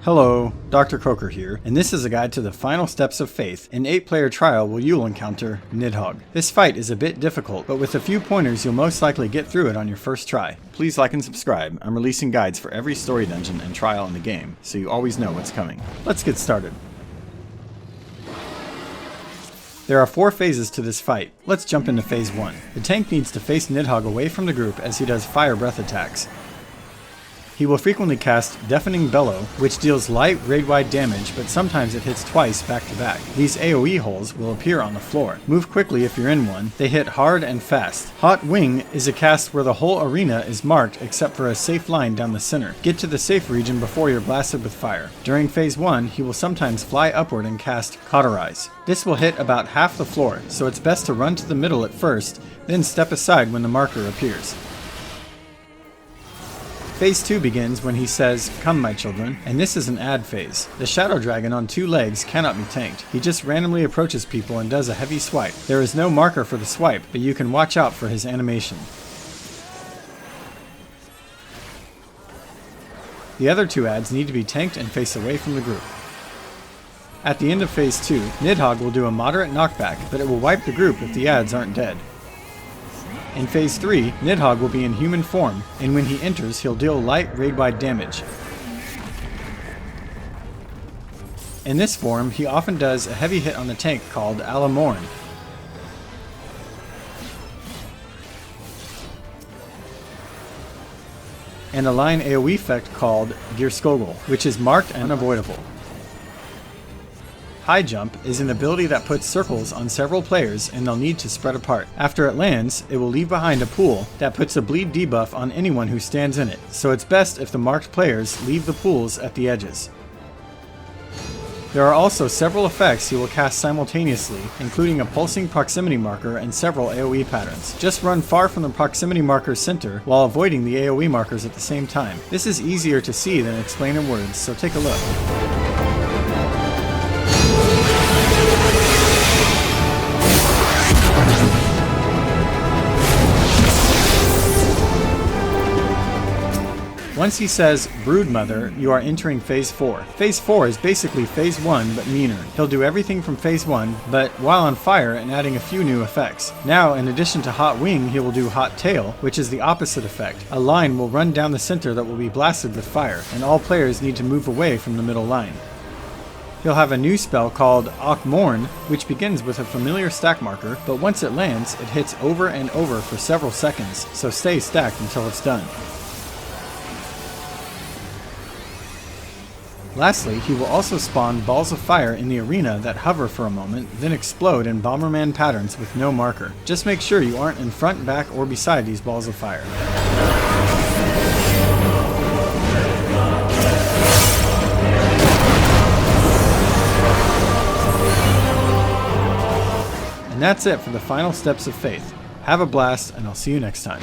Hello, Dr. Croker here, and this is a guide to the final steps of Faith, an 8-player trial where you'll encounter Nidhogg. This fight is a bit difficult, but with a few pointers you'll most likely get through it on your first try. Please like and subscribe. I'm releasing guides for every story dungeon and trial in the game, so you always know what's coming. Let's get started. There are 4 phases to this fight. Let's jump into phase 1. The tank needs to face Nidhogg away from the group as he does fire breath attacks. He will frequently cast Deafening Bellow, which deals light raid-wide damage, but sometimes it hits twice back to back. These AoE holes will appear on the floor. Move quickly if you're in one. They hit hard and fast. Hot Wing is a cast where the whole arena is marked except for a safe line down the center. Get to the safe region before you're blasted with fire. During phase 1, he will sometimes fly upward and cast Cauterize. This will hit about half the floor, so it's best to run to the middle at first, then step aside when the marker appears. Phase 2 begins when he says, "Come my children," and this is an add phase. The Shadow Dragon on 2 legs cannot be tanked. He just randomly approaches people and does a heavy swipe. There is no marker for the swipe, but you can watch out for his animation. The other 2 adds need to be tanked and face away from the group. At the end of phase 2, Nidhogg will do a moderate knockback, but it will wipe the group if the adds aren't dead. In phase 3, Nidhogg will be in human form, and when he enters, he'll deal light raid-wide damage. In this form, he often does a heavy hit on the tank called Alamorn. And a line AoE effect called Gearskogel, which is marked and unavoidable. High Jump is an ability that puts circles on several players and they'll need to spread apart. After it lands, it will leave behind a pool that puts a bleed debuff on anyone who stands in it, so it's best if the marked players leave the pools at the edges. There are also several effects he will cast simultaneously, including a pulsing proximity marker and several AoE patterns. Just run far from the proximity marker's center while avoiding the AoE markers at the same time. This is easier to see than explain in words, so take a look. Once he says, Broodmother, you are entering phase 4. Phase 4 is basically phase 1, but meaner. He'll do everything from phase 1, but while on fire and adding a few new effects. Now, in addition to Hot Wing, he will do Hot Tail, which is the opposite effect. A line will run down the center that will be blasted with fire, and all players need to move away from the middle line. He'll have a new spell called Alamorn, which begins with a familiar stack marker, but once it lands, it hits over and over for several seconds, so stay stacked until it's done. Lastly, he will also spawn balls of fire in the arena that hover for a moment, then explode in Bomberman patterns with no marker. Just make sure you aren't in front, back, or beside these balls of fire. And that's it for the final steps of Faith. Have a blast, and I'll see you next time.